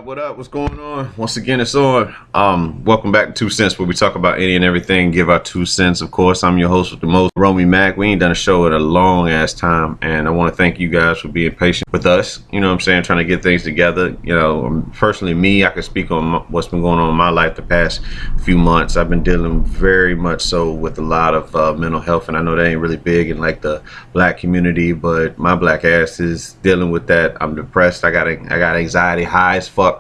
What up? What's going on? Once again, it's on. Welcome back to 2 Cents, where we talk about any and everything, give our 2 cents. Of course, I'm your host with the most, Romey-Mak. We ain't done a show in a long ass time, and I want to thank you guys for being patient with us. You know what I'm saying? Trying to get things together. You know, personally, me, I can speak on what's been going on in my life the past few months. I've been dealing very much so with a lot of mental health, and I know that ain't really big in like the black community, but my black ass is dealing with that. I'm depressed. I got anxiety high as fuck,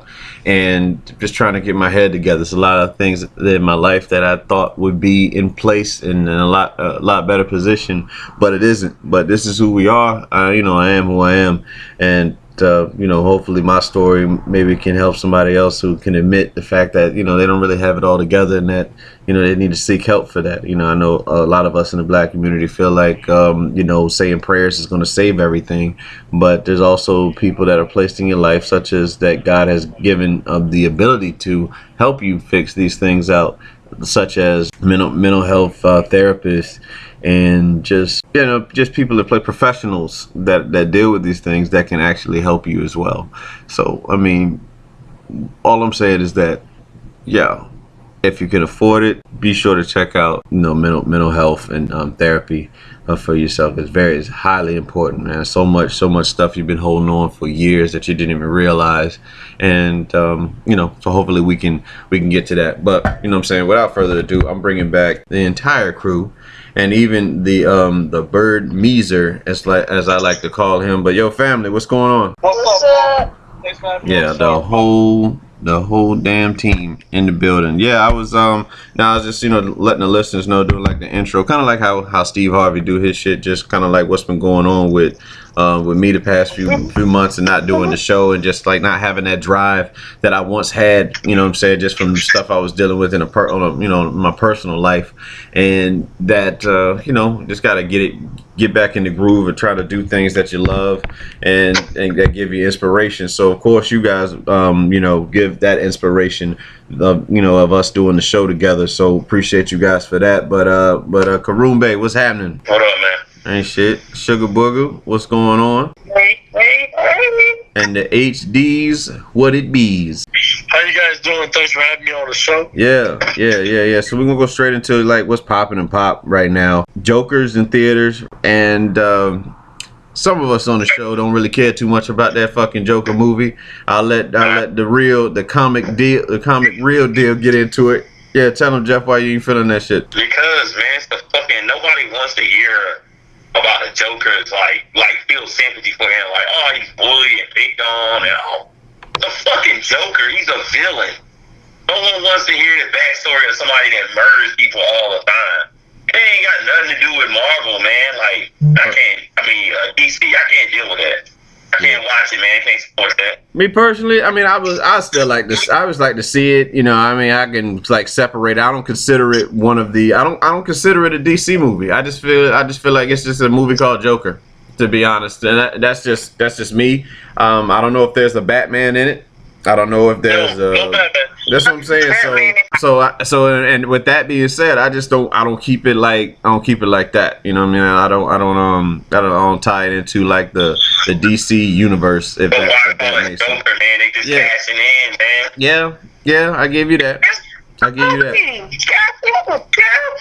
and just trying to get my head together. There's a lot of things in my life that I thought would be in place and in a lot better position, but it isn't. But this is who we are. I am who I am, and hopefully my story maybe can help somebody else who can admit the fact that they don't really have it all together, and that they need to seek help for that. I know a lot of us in the black community feel like saying prayers is going to save everything, but there's also people that are placed in your life, such as that God has given the ability to help you fix these things out, such as mental health therapists, and just people that play professionals that deal with these things that can actually help you as well. So I mean, all I'm saying is that if you can afford it, be sure to check out mental health and therapy for yourself. It's highly important, man. So much stuff you've been holding on for years that you didn't even realize, and so hopefully we can get to that. But what I'm saying, without further ado, I'm bringing back the entire crew, and even the bird Meezer, as I like to call him. But yo, family, what's going on? What's up? Yeah, the whole damn team in the building. Yeah, I was just letting the listeners know, doing like the intro, kind of like how Steve Harvey do his shit, just kind of like what's been going on with me the past few months, and not doing the show, and just like not having that drive that I once had, just from the stuff I was dealing with in my personal life, and that just gotta get back in the groove and try to do things that you love and that give you inspiration. So of course you guys give that inspiration of us doing the show together. So appreciate you guys for that. But Karoon Bay, what's happening? What up, man? Ain't shit. Sugar Booger, what's going on? Hey. And the HDs, what it bees. How you guys doing? Thanks for having me on the show. Yeah. So we're gonna go straight into like what's popping and pop right now. Joker's in theaters, and some of us on the show don't really care too much about that fucking Joker movie. I'll let the comic real deal get into it. Yeah, tell him, Jeff, why you ain't feeling that shit. Because man, it's the fucking nobody wants to hear about the Joker's like feel sympathy for him, like, oh, he's bullied and picked on and all. The fucking Joker, he's a villain. No one wants to hear the backstory of somebody that murders people all the time. It ain't got nothing to do with Marvel, man. Like, DC, I can't deal with that. I can't watch it, man. I can't support that. Me personally, I mean, I still like this. I always like to see it. I can like separate it. I don't consider it one of the. I don't consider it a DC movie. I just feel like it's just a movie called Joker, to be honest. And that's just me. I don't know if there's a Batman in it. I don't know if there's no Batman. That's what I'm saying. So and with that being said, I don't keep it like that. You know what I mean? I don't tie it into like the DC universe. If that makes sense. Joker, man, they just cashing in, man. Yeah, I give you that.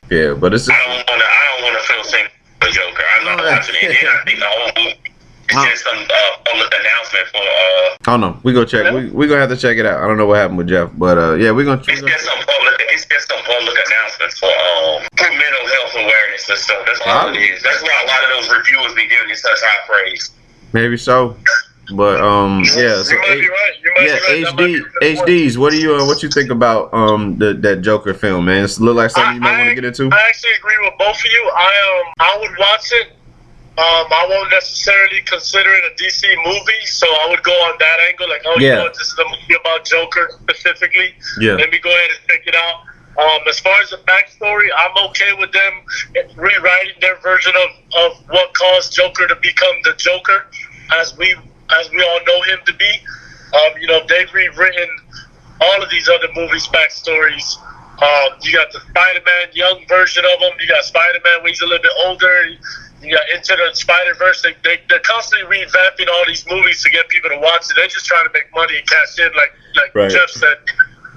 Yeah, but it's. I don't wanna feel sympathy for Joker. I'm not watching it. And I think the whole movie. It's just some public announcement for. Oh no, we go check. We gonna have to check it out. I don't know what happened with Jeff, but we're gonna. It's just some public announcements for mental health awareness and stuff. That's all it is. That's why a lot of those reviewers be giving it such high praise. Maybe so, but yeah. So HDs. What you think about that Joker film, man? It look like something you might want to get into. I actually agree with both of you. I would watch it. I won't necessarily consider it a DC movie, so I would go on that angle, like, this is a movie about Joker specifically. Yeah. Let me go ahead and check it out. As far as the backstory, I'm okay with them rewriting their version of what caused Joker to become the Joker, as we all know him to be. They've rewritten all of these other movies' backstories. You got the Spider-Man young version of him. You got Spider-Man when he's a little bit older. you got Into the Spider-Verse. They're constantly revamping all these movies to get people to watch it. They're just trying to make money and cash in, like Right. Jeff said.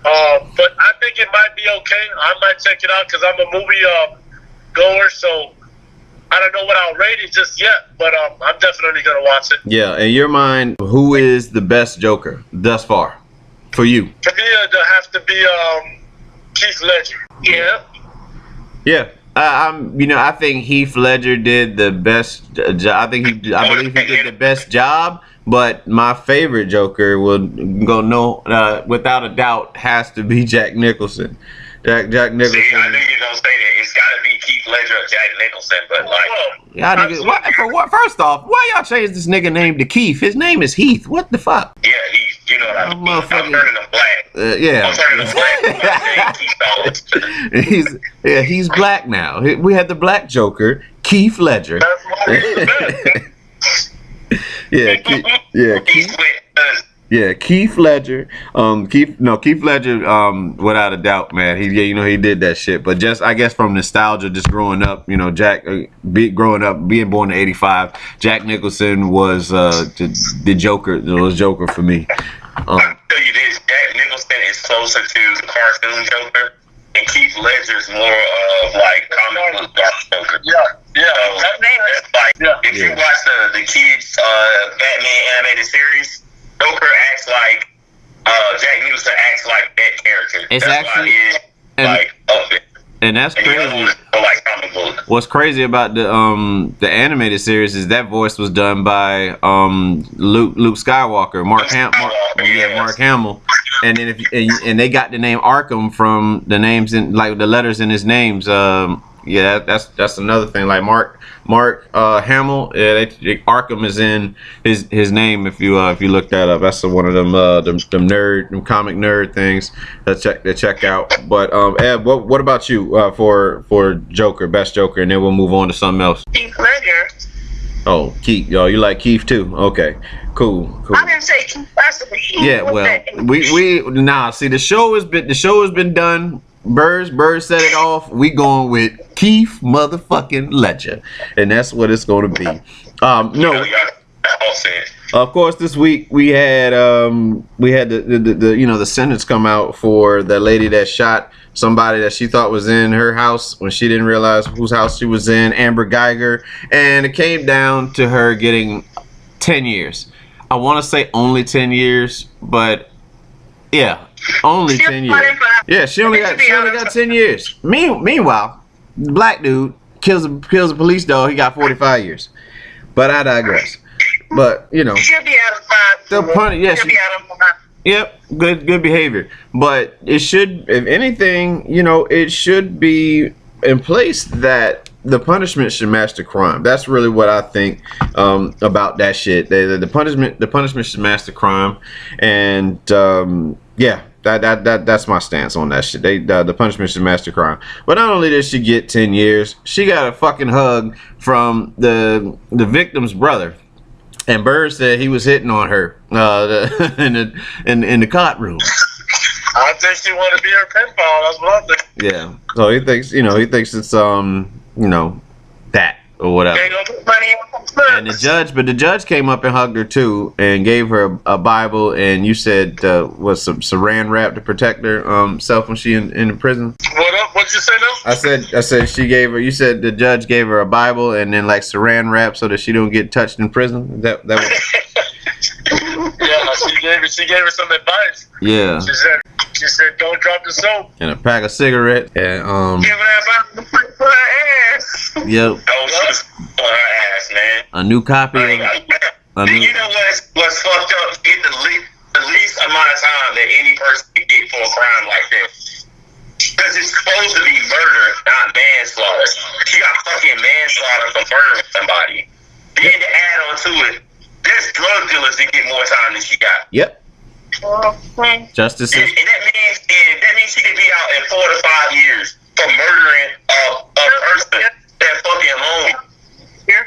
But I think it might be okay. I might check it out because I'm a movie goer, so I don't know what I'll rate it just yet, but I'm definitely gonna watch it. Yeah, in your mind, who is the best Joker thus far for you? For me, it'll have to be Keith Ledger. Yeah. Yeah, I think Heath Ledger did the best job. I believe he did the best job. But my favorite Joker would go without a doubt has to be Jack Nicholson. Jack Nicholson. See, I knew you were gonna say that. It's gotta be Keith Ledger or Jack Nicholson, but like, Y'all niggas, for what? First off, why y'all changed this nigga name to Keith? His name is Heath. What the fuck? yeah, you know what I mean. I'm turning him black. Yeah. I'm turning him black. Keith He's black now. We had the black Joker, Keith Ledger. That's why Keith Ledger. Keith Ledger. Without a doubt, man. He did that shit. But just, I guess, from nostalgia, just growing up, Jack, being born in '85, Jack Nicholson was the Joker. It was Joker for me. I'll tell you this: Jack Nicholson is closer to the cartoon Joker, and Keith Ledger is more of like comic book dark Joker. If you watch the kids Batman animated series, Joker acts like Jack Nicholson acts like that character. It's that's actually, why he's like of it. And that's And crazy. Like comic book. What's crazy about the animated series is that voice was done by Luke Skywalker, Mark Hamill, and then and they got the name Arkham from the names in like the letters in his names. That's another thing. Like Mark Hamill, Arkham is in his name. If you look that up, that's one of them comic nerd things to check out. But Ed, what about you for Joker, best Joker, and then we'll move on to something else. Keith Ledger. Oh, Keith, y'all, you like Keith too? Okay, cool. I didn't say Keith. I said Keith. Yeah, well, see, the show has been done. Bird set it off. We going with Keith motherfucking Ledger, and that's what it's going to be. Of course, this week we had the sentence come out for the lady that shot somebody that she thought was in her house when she didn't realize whose house she was in, Amber Guyger, and it came down to her getting 10 years. I want to say only 10 years, but yeah. Only 10 years. Yeah, she only got 10 years. Meanwhile, the black dude kills a police dog. He got 45 years. But I digress. But she'll be out of 5. the pun. Yeah, she'll be out of 5. Yep, good behavior. But it should, if anything, it should be in place that the punishment should match the crime. That's really what I think about that shit. The punishment should match the crime, and yeah. That's my stance on that shit. The punishment should match the crime. But not only did she get 10 years, she got a fucking hug from the victim's brother. And Bird said he was hitting on her in the cot room. I think she want to be her pen pal. That's what I think. Yeah. So he thinks it's that or whatever. And the judge came up and hugged her too and gave her a Bible, and you said was some saran wrap to protect her self when she in the prison. What up? What'd you say now? I said she gave her. You said the judge gave her a Bible and then like saran wrap so that she don't get touched in prison. That was... Yeah, she gave her some advice. Yeah. She said don't drop the soap. And a pack of cigarettes and Give her that Bible for her ass. Yep. Oh, she was on her ass, man. A new copy. You know what's fucked up? Get the least amount of time that any person can get for a crime like this. Because it's supposed to be murder, not manslaughter. She got fucking manslaughter for murdering somebody. Then to add on to it, there's drug dealers that get more time than she got. Yep. Justice system. And that means she could be out in 4 to 5 years for murdering a person that fucking home.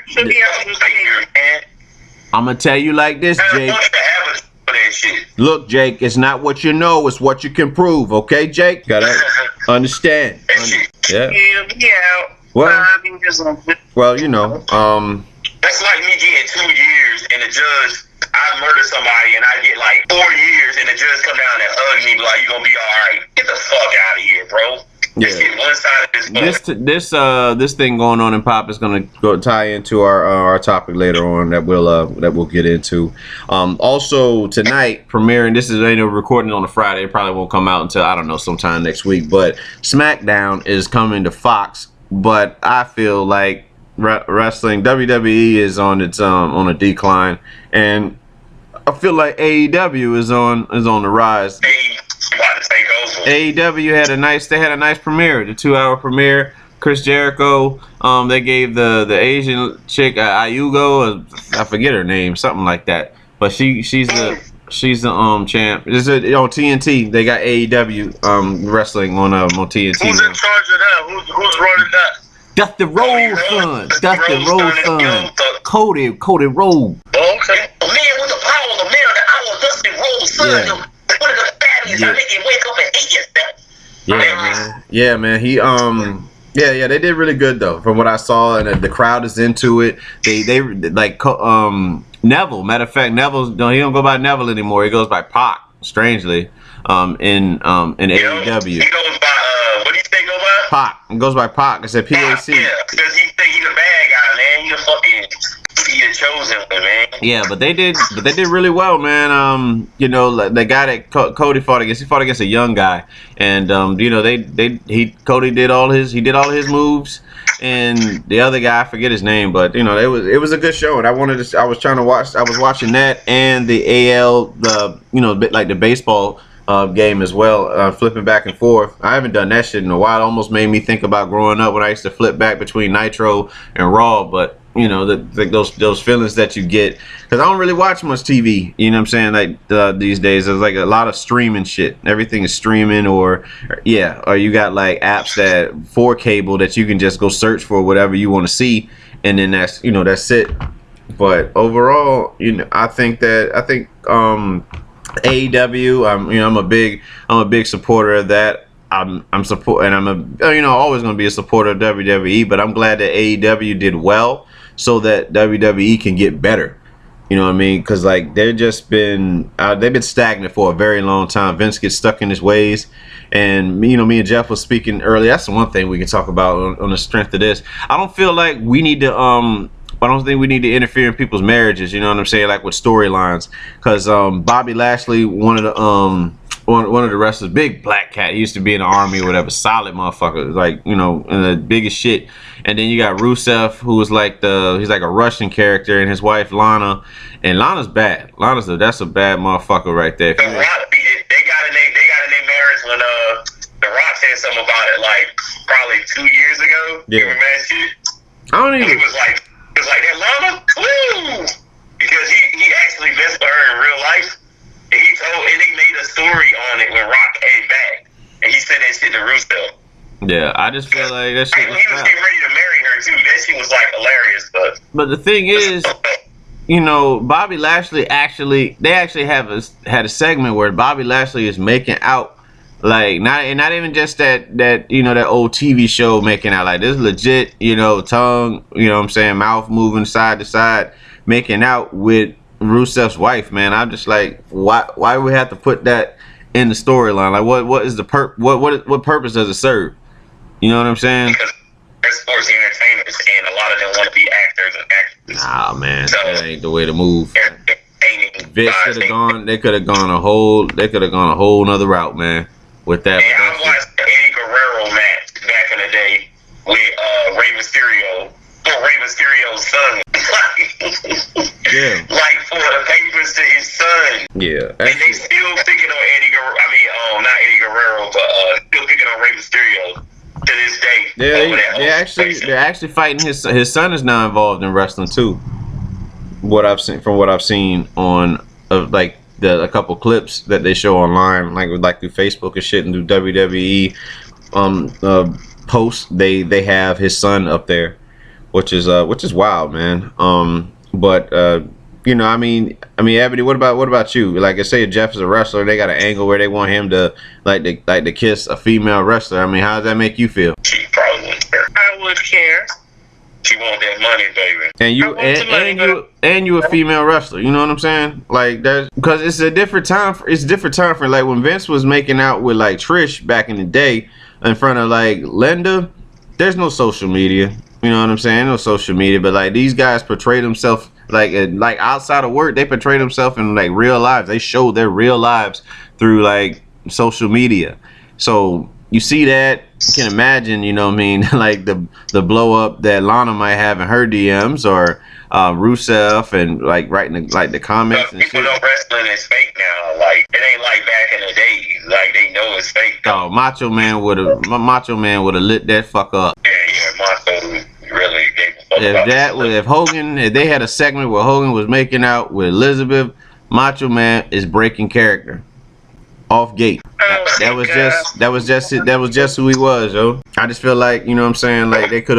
She'll be out in 5 years, man. I'm gonna tell you like this, Jake. Look, Jake, it's not what you know, it's what you can prove, okay, Jake? Gotta understand. Yeah. Yeah. Well, 5 years on it. well, you know, That's like me getting 2 years and the judge, I murder somebody and I get like 4 years and the judge come down and hug me like, you gonna be all right. Get the fuck out of here, bro. Just yeah. get one side of this book. This thing going on in pop is gonna go tie into our topic later on that we'll get into. Also tonight premiering. This is ain't a recording on a Friday. It probably won't come out until I don't know sometime next week. But SmackDown is coming to Fox. But I feel like wrestling WWE is on a decline, and I feel like AEW is on the rise. About to take over. AEW had a nice premiere, the 2-hour premiere. Chris Jericho, they gave the Asian chick Ayugo, I forget her name, something like that. But she's the champ. This is on TNT. They got AEW wrestling on TNT. Who's in charge of that? Who's running that? Dusty Rhodes' son. Dusty Rhodes' son. Cody Rhodes. Oh, okay. A man with the power of the mirror, the hour of Dusty Rhodes' son. Yeah. One of the fatties. Yeah. I make him wake up and eat yourself. Yeah, man. Yeah, man. He yeah, they did really good though, from what I saw, and the crowd is into it. They like Neville. Matter of fact, he don't go by Neville anymore. He goes by Pac. Strangely, in AEW. He goes by what do you think go by? Pac. It goes by Pac. I said PAC. Yeah, because he think he's a bad guy, man. He the chosen one, man. Yeah, but they did really well, man. You know, the guy that Cody fought against a young guy, and you know, Cody did all his moves, and the other guy, I forget his name, but you know, it was a good show, and I was watching that and the AL, like the baseball game as well, flipping back and forth. I haven't done that shit in a while. It almost made me think about growing up when I used to flip back between Nitro and Raw, but you know, those feelings that you get, because I don't really watch much TV, you know what I'm saying, like these days. There's like a lot of streaming shit. Everything is streaming, or you got like apps that for cable that you can just go search for whatever you want to see, and then that's it. But overall, you know, I think AEW, I'm a big supporter of that. I'm always going to be a supporter of WWE, but I'm glad that AEW did well so that WWE can get better. You know what I mean? Because like they've been stagnant for a very long time. Vince gets stuck in his ways, and me and Jeff was speaking earlier. That's the one thing we can talk about on the strength of this. I don't feel like we need to I don't think we need to interfere in people's marriages. You know what I'm saying? Like with storylines, because Bobby Lashley, one of the wrestlers, big black cat. He used to be in the army or whatever. Solid motherfucker, like, you know, the biggest shit. And then you got Rusev, who was like he's like a Russian character, and his wife Lana. And Lana's bad. That's a bad motherfucker right there. The Rock they got in their marriage when The Rock said something about it like probably 2 years ago. Yeah. You remember that shit? I don't even. He was like that Lana, woo, because he actually messed with her in real life. And they made a story on it when Rock came back, and he said that shit to Rusev. Yeah, I just feel like that shit was he was getting ready to marry her too. That shit was like hilarious, but the thing is, you know, Bobby Lashley they actually had a segment where Bobby Lashley is making out, like not even just that you know, that old TV show making out, like this legit, you know, tongue, you know what I'm saying, mouth moving side to side, making out with Rusev's wife, man. I'm just like, why we have to put that in the storyline? Like, what is the what purpose does it serve? You know what I'm saying? Because they're sports entertainers, and a lot of them want to be actors and actresses. Nah, man, So, that ain't the way to move. Vince could have gone. They could have gone a whole nother route, man. With that. And I watched the Eddie Guerrero match back in the day with Rey Mysterio, for Rey Mysterio's son. Yeah. Like for the papers to his son. Yeah. And they still picking on Eddie Guerrero. I mean, not Eddie Guerrero, but still picking on Rey Mysterio to this day. Yeah, they're actually fighting his son is now involved in wrestling too. From what I've seen on like a couple clips that they show online, like through Facebook and shit, and through WWE posts, they have his son up there, which is wild, man. But you know, I mean, Ebony, what about you? Like, I say, Jeff is a wrestler. They got an angle where they want him to like to kiss a female wrestler. I mean, how does that make you feel? She probably wouldn't care. I would care. She want that money, baby. And you I want the money, and you a female wrestler. You know what I'm saying? Like that, because it's a different time. It's a different time for like when Vince was making out with like Trish back in the day in front of like Linda. There's no social media. You know what I'm saying? No social media, but like these guys portray themselves like outside of work. They portray themselves in like real lives. They show their real lives through like social media. So you see that, you can imagine, you know what I mean, like the blow up that Lana might have in her DMs, or Rusev, and like writing the comments and people shit. know wrestling is fake now. Like it ain't like back in the days. Like they know it's fake. Oh, Macho Man would have lit that fuck up. Yeah, Macho really gave a fuck about If they had a segment where Hogan was making out with Elizabeth, Macho Man is breaking character off gate. That was just who he was, yo. I just feel like, you know what I'm saying, like they could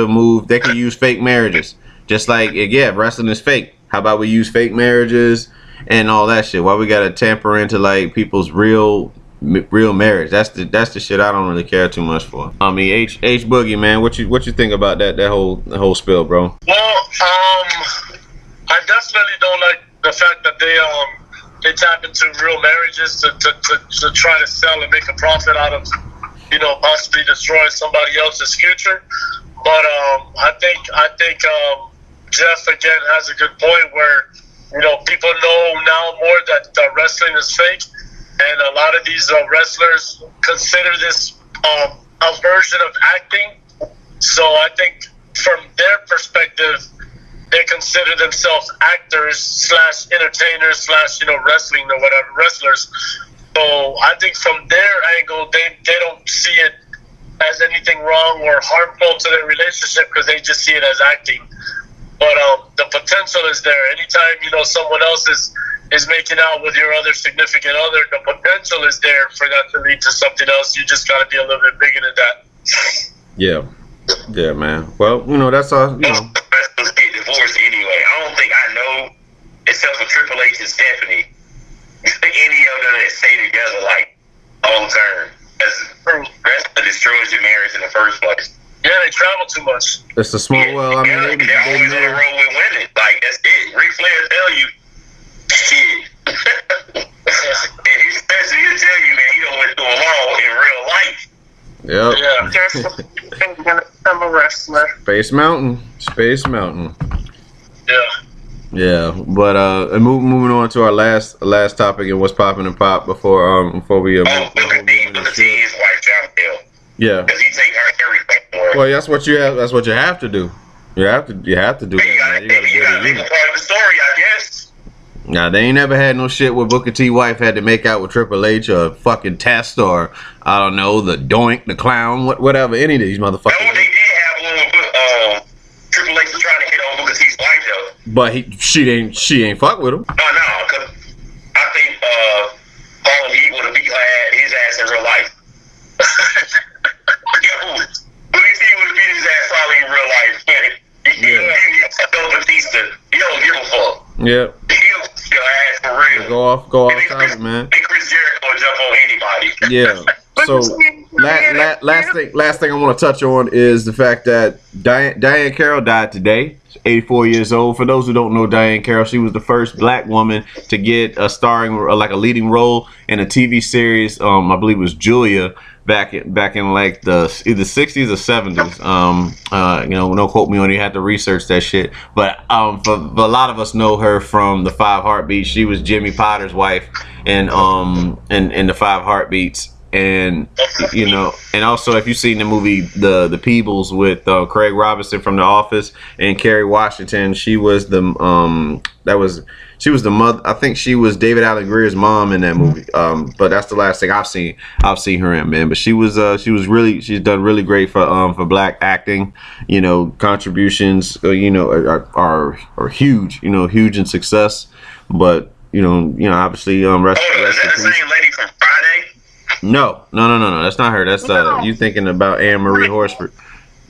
use fake marriages. Just like, yeah, wrestling is fake. How about we use fake marriages and all that shit? Why we gotta tamper into like people's real marriage? That's the shit I don't really care too much for. I mean, H Boogie, man, what you think about that whole spill, bro? Well, I definitely don't like the fact that they tap into real marriages to try to sell and make a profit out of, you know, possibly destroying somebody else's future. But I think Jeff again has a good point where, you know, people know now more that wrestling is fake, and a lot of these wrestlers consider this a version of acting. So I think from their perspective, they consider themselves actors / entertainers / you know, wrestling or whatever, wrestlers. So I think from their angle, they don't see it as anything wrong or harmful to their relationship, because they just see it as acting. But the potential is there. Anytime, you know, someone else is making out with your other significant other, the potential is there for that to lead to something else. You just got to be a little bit bigger than that. Yeah, man. Well, you know, that's all. You know, wrestlers get divorced anyway. I don't think I know, except for Triple H and Stephanie, any of them that stay together like long term. Wrestling destroys your marriage in the first place. Yeah, they travel too much. it's a small world. I mean, they're always on the road with winning. Like that's it. Ric Flair tell you, shit. And he'll tell you, man, he done went through them all in real life. Yep. Yeah. There's gonna become a wrestler. Space Mountain. Yeah. Yeah, but and moving on to our last topic and what's popping and pop before we Look at his wife, John Hill. Yeah. Because he take her everything for her. Well, that's what you have to do. You have to do that, man. You gotta make a part of the story, I guess. Nah, they ain't never had no shit where Booker T wife had to make out with Triple H or fucking Test or I don't know, the Doink, the Clown, whatever, any of these motherfuckers. No, they did have one with Triple H was trying to hit on Booker T's wife though. But she ain't fuck with him. No, because I think Harlem Heat would have beat his ass in real life. Yo, Booker T would have beat his ass probably in real life. He don't give a fuck. Yeah. He'll beat your ass for real. Go off topic, man. And Chris Jericho will jump on anybody. Yeah. So last thing I want to touch on is the fact that Diane Carroll died today. She's 84 years old. For those who don't know Diane Carroll, she was the first black woman to get a a leading role in a TV series. I believe it was Julia back in like the either 60s or 70s. You know, no quote me on it. You had to research that shit. But for a lot of us know her from the Five Heartbeats. She was Jimmy Potter's wife in the Five Heartbeats. And you know, and also if you've seen the movie the Peebles with Craig Robinson from The Office and Kerry Washington, she was the mother. I think she was David Alan Grier's mom in that movie. But that's the last thing I've seen her in, man. But she's done really great for black acting. You know, contributions you know are huge. You know, huge in success. But you know obviously rest is that the same lady from Friday? No, that's not her. That's you thinking about Anne Marie Horsford.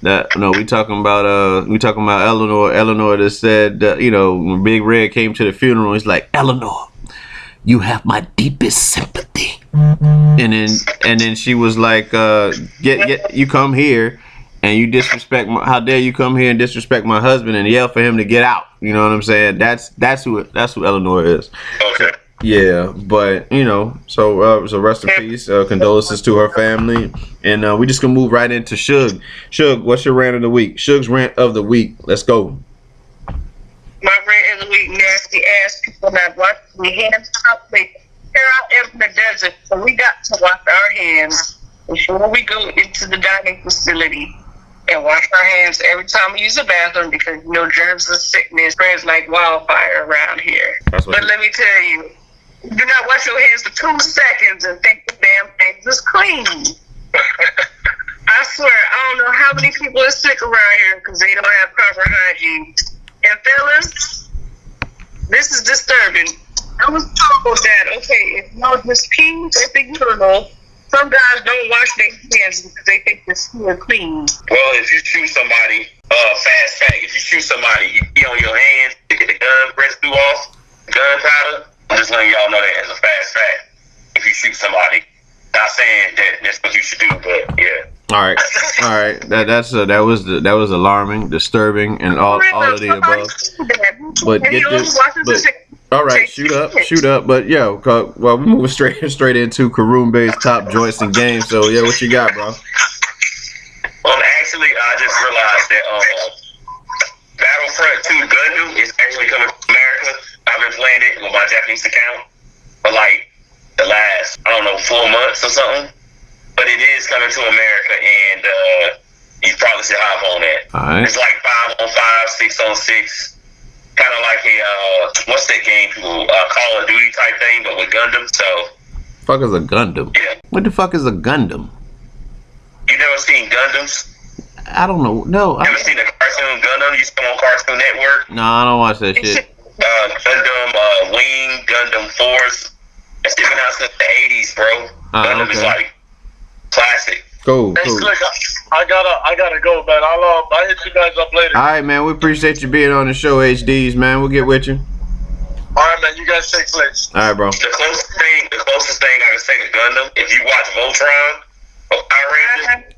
We talking about Eleanor that said you know, when Big Red came to the funeral, he's like, Eleanor, you have my deepest sympathy. And then she was like, get you come here and you disrespect how dare you come here and disrespect my husband and yell for him to get out. You know what I'm saying? That's who Eleanor is. Okay. Yeah, but you know, so rest in peace. Condolences to her family, and we just gonna move right into Suge. Suge, what's your rant of the week? Suge's rant of the week. Let's go. My rant of the week, nasty ass people not washing their hands properly. Here I am in the desert, so we got to wash our hands before we go into the dining facility and wash our hands every time we use a bathroom because you know germs and sickness spreads like wildfire around here. But let me tell you, do not wash your hands for 2 seconds and think the damn thing is clean. I swear, I don't know how many people are sick around here because they don't have proper hygiene. And fellas, this is disturbing. I was told that, okay, if y'all just pee at the urinal, some guys don't wash their hands because they think they're still clean. Well, if you shoot somebody, fast fact, if you shoot somebody, you pee on your hands to get the gun residue off, gunpowder. I'm just letting y'all know that as a fast fact. If you shoot somebody, not saying that that's what you should do, but yeah. All right. That was alarming, disturbing, and all of the above. But get this. All right, shoot up. But yeah, well, we're moving straight into Karumbe's top joints and games. So yeah, what you got, bro? Actually, I just realized that Battlefront 2 Gundam is actually coming to America. I've been playing it with my Japanese account for like the last, 4 months or something. But it is coming to America, and you probably should hop on that. All right. It's like 5-on-5, 6-on-6. Kind of like a, what's that game people, Call of Duty type thing, but with Gundam, so. Fuck is a Gundam? Yeah. What the fuck is a Gundam? You never seen Gundams? I don't know. No. Never seen the cartoon Gundam? You see on Cartoon Network? No, I don't watch that shit. Gundam Wing, Gundam Force. It's been out since the 80s, bro. Gundam is like classic. Cool. Hey, Slick, I gotta go, man. I'll hit you guys up later. All right, man. We appreciate you being on the show, HDs, man. We'll get with you. All right, man. You guys take place. All right, bro. The closest thing I can say to Gundam, if you watch Voltron or Power Rangers,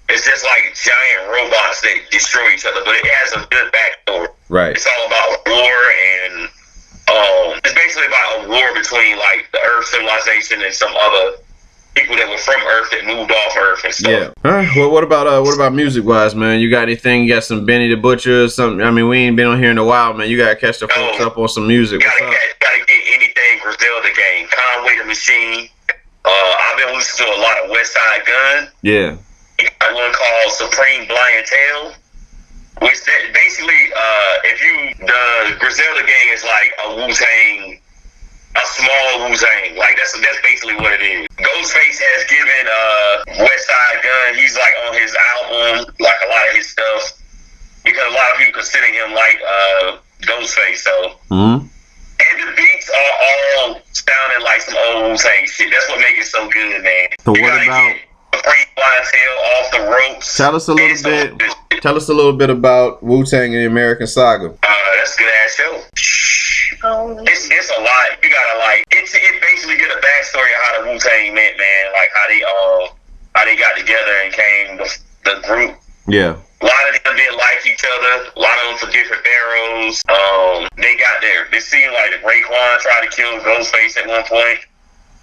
it's just like giant robots that destroy each other, but it has a good backstory. Right. It's all about war and it's basically about a war between like the Earth civilization and some other people that were from Earth that moved off Earth and stuff. Yeah. All right. Well, what about music wise, man? You got anything? You got some Benny the Butcher or something? I mean, we ain't been on here in a while, man. You gotta catch the folks up on some music. Gotta get anything Griselda game. Conway the Machine. I've been listening to a lot of West Side Gun. Yeah. You got one called Supreme Blind Tail, which that basically, the Griselda gang is like a Wu-Tang, a small Wu-Tang. Like that's basically what it is. Ghostface has given West Side Gun. He's like on his album, like a lot of his stuff, because a lot of people consider him like Ghostface. So. Mm-hmm. And the beats are all sounding like some old Wu-Tang shit. That's what makes it so good, man. So what about Supreme Blind Tail, Off the Ropes? Tell us a little bit about Wu-Tang and the American Saga. That's a good ass show. It's a lot. You gotta it basically get a backstory of how the Wu-Tang met, man. Like how they got together and came the group. Yeah. A lot of them didn't like each other. A lot of them for different barrels. They got there. It seemed like Raekwon tried to kill Ghostface at one point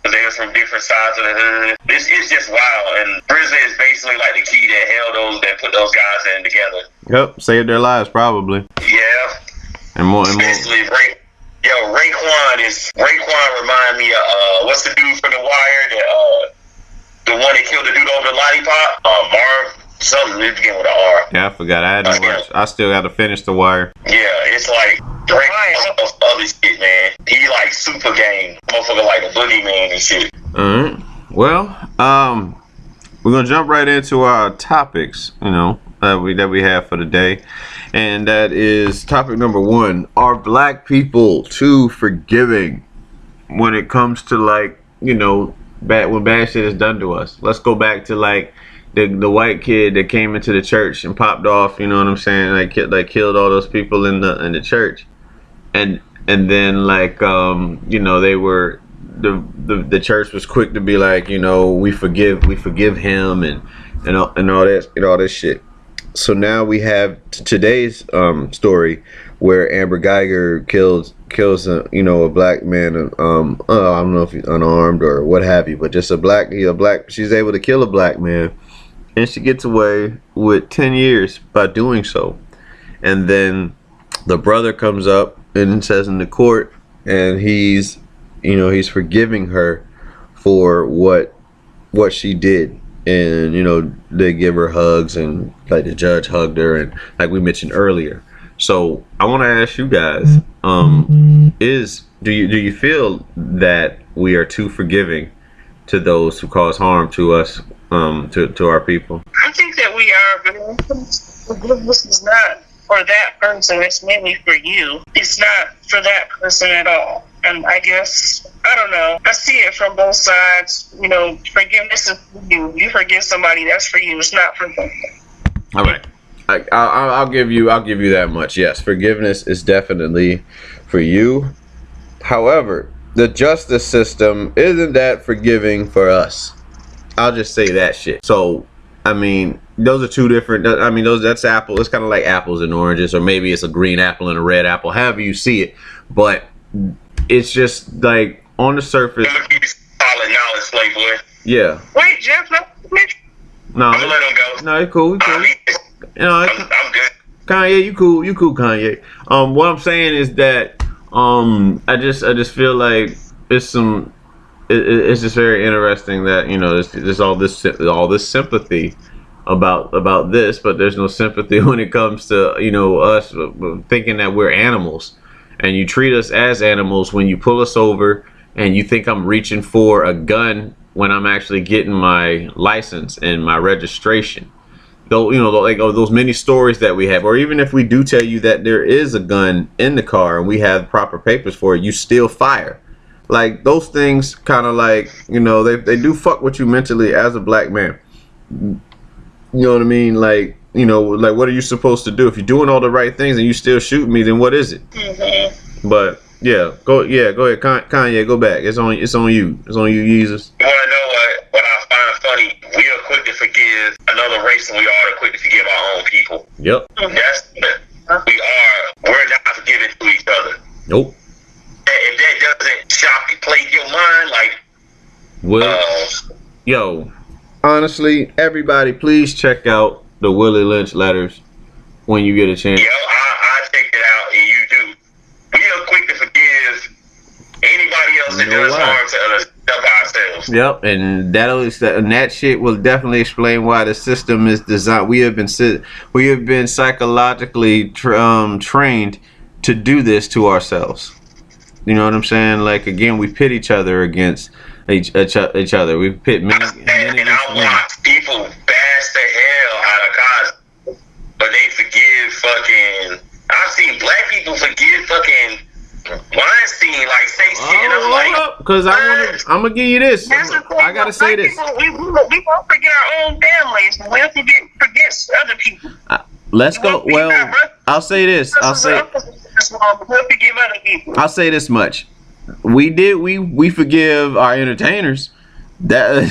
because they were from different sides of the hood. This is just wild. And prison is basically like the key that put those guys in together. Yep, saved their lives probably. Yeah. And more. Especially Raekwon remind me of what's the dude from The Wire the one that killed the dude over the lollipop? Marv. Something that began with an R. Yeah, I forgot. I had to watch. I still got to finish The Wire. Yeah, it's like other shit, man. He like super game, motherfucker, like a boogeyman and shit. All right. Well, we're gonna jump right into our topics. You know that we have for the day, and that is topic number 1: Are black people too forgiving when it comes to when bad shit is done to us? Let's go back to the white kid that came into the church and popped off, you know what I'm saying? Like killed all those people in the church, and then they were the church was quick to be like, we forgive him and all this shit. So now we have today's story where Amber Guyger kills a black man. I don't know if he's unarmed or what have you, but just a black. She's able to kill a black man, and she gets away with 10 years by doing so. And then the brother comes up and says in the court, and he's forgiving her for what she did. And they give her hugs, and like the judge hugged her, and like we mentioned earlier. So I want to ask you guys, do you feel that we are too forgiving to those who cause harm to us, to our people? I think that we are, but forgiveness is not for that person. It's mainly for you. It's not for that person at all. And I guess, I don't know, I see it from both sides. Forgiveness is for you. You forgive somebody, that's for you. It's not for them. All right. I'll give you that much. Yes, forgiveness is definitely for you. However, the justice system isn't that forgiving for us. I'll just say that shit. So, I mean, those are two different. I mean, that's apple. It's kind of like apples and oranges, or maybe it's a green apple and a red apple. However you see it, but it's just like on the surface. Solid knowledge, Playboy. Yeah. Wait, Jeff, no. I'm gonna let him go. No, it's cool. I'm good. Kanye, you cool, Kanye. What I'm saying is that I just feel like it's just very interesting that there's all this sympathy about this, but there's no sympathy when it comes to us thinking that we're animals, and you treat us as animals when you pull us over and you think I'm reaching for a gun when I'm actually getting my license and my registration. Though, like those many stories that we have, or even if we do tell you that there is a gun in the car and we have proper papers for it, you still fire. Like those things kind of like, they do fuck with you mentally as a black man. You know what I mean? Like, like what are you supposed to do? If you're doing all the right things and you still shoot me, then what is it? Mm-hmm. But go ahead, Kanye, go back. It's on you. It's on you, Jesus. You wanna know what I find funny? We are quick to forgive another race, and we are quick to forgive our own people. Yep. We're not forgiving to each other. Nope. If that doesn't shock you, play your mind, yo, honestly, everybody, please check out the Willie Lynch letters when you get a chance. Yeah, I checked it out, and you do. We are quick to forgive anybody else that does harm to us except ourselves. Yep, and that shit will definitely explain why the system is designed. We have been psychologically trained to do this to ourselves. You know what I'm saying? Like, again, we pit each other against each other. We pit men against women. I watch people bash the hell out of Cosby, but they forgive fucking. I've seen black people forgive fucking Weinstein, like say shit, and I'm like, because I'm gonna give you this. I gotta say this. We won't forget our own families. We'll forget other people. Let's go. Well, I'll say this. I'll say this much. We forgive our entertainers. That's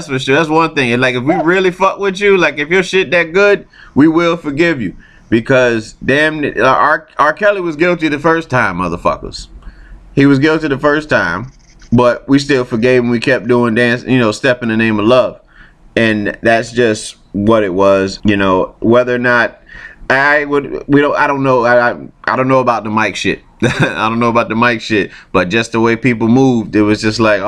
for sure. That's one thing. And like, if we really fuck with you, like if your shit that good, we will forgive you. Because damn, R. Kelly was guilty the first time, motherfuckers. He was guilty the first time, but we still forgave him. We kept doing dance, Step in the Name of Love. And that's just what it was, whether or not I don't know. I don't know about the mic shit. I don't know about the mic shit, but just the way people moved, it was just like,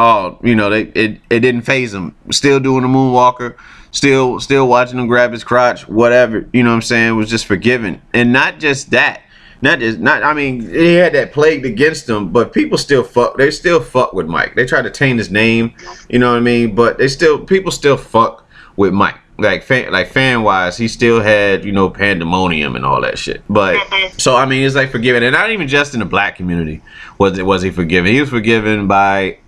it didn't faze them. Still doing the moonwalker, still watching him grab his crotch, whatever. You know what I'm saying? It was just forgiven, and not just that. I mean, he had that plagued against him, but people still fuck. They still fuck with Mike. They tried to taint his name. You know what I mean? But people still fuck with Mike. Like fan wise, he still had pandemonium and all that shit. But so I mean, it's like forgiven, and not even just in the black community was he forgiven. He was forgiven by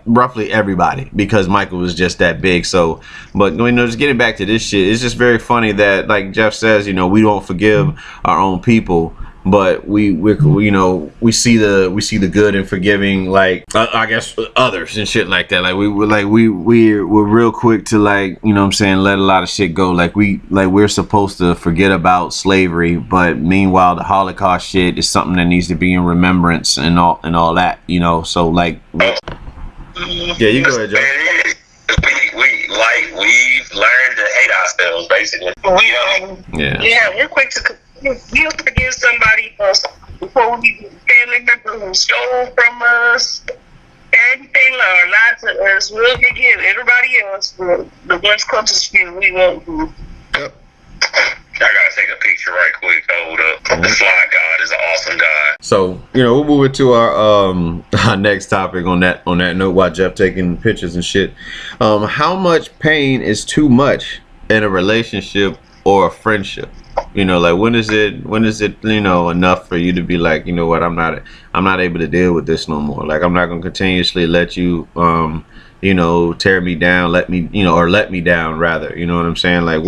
roughly everybody, because Michael was just that big. So, but just getting back to this shit, it's just very funny that, like Jeff says, we don't forgive our own people, but we see the good in forgiving, like I guess others and shit like that. Like we're real quick to, like, you know what I'm saying, let a lot of shit go. Like we're supposed to forget about slavery, but meanwhile the Holocaust shit is something that needs to be in remembrance and all that, you know. So like, yeah, you go ahead, Joe. We've learned to hate ourselves, basically. We're quick to we'll forgive somebody else before we get a family member who stole from us, anything or lied to us. We'll forgive everybody else, but the ones closest to you, we won't do. Yep. I gotta take a picture right quick. Hold up. The Fly God is an awesome guy. So, we'll move it to our next topic on that note, while Jeff taking pictures and shit. How much pain is too much in a relationship or a friendship? Like when is it enough for you to be like, you know what, I'm not able to deal with this no more. Like, I'm not gonna continuously let you tear me down, let me down rather. You know what I'm saying? Like,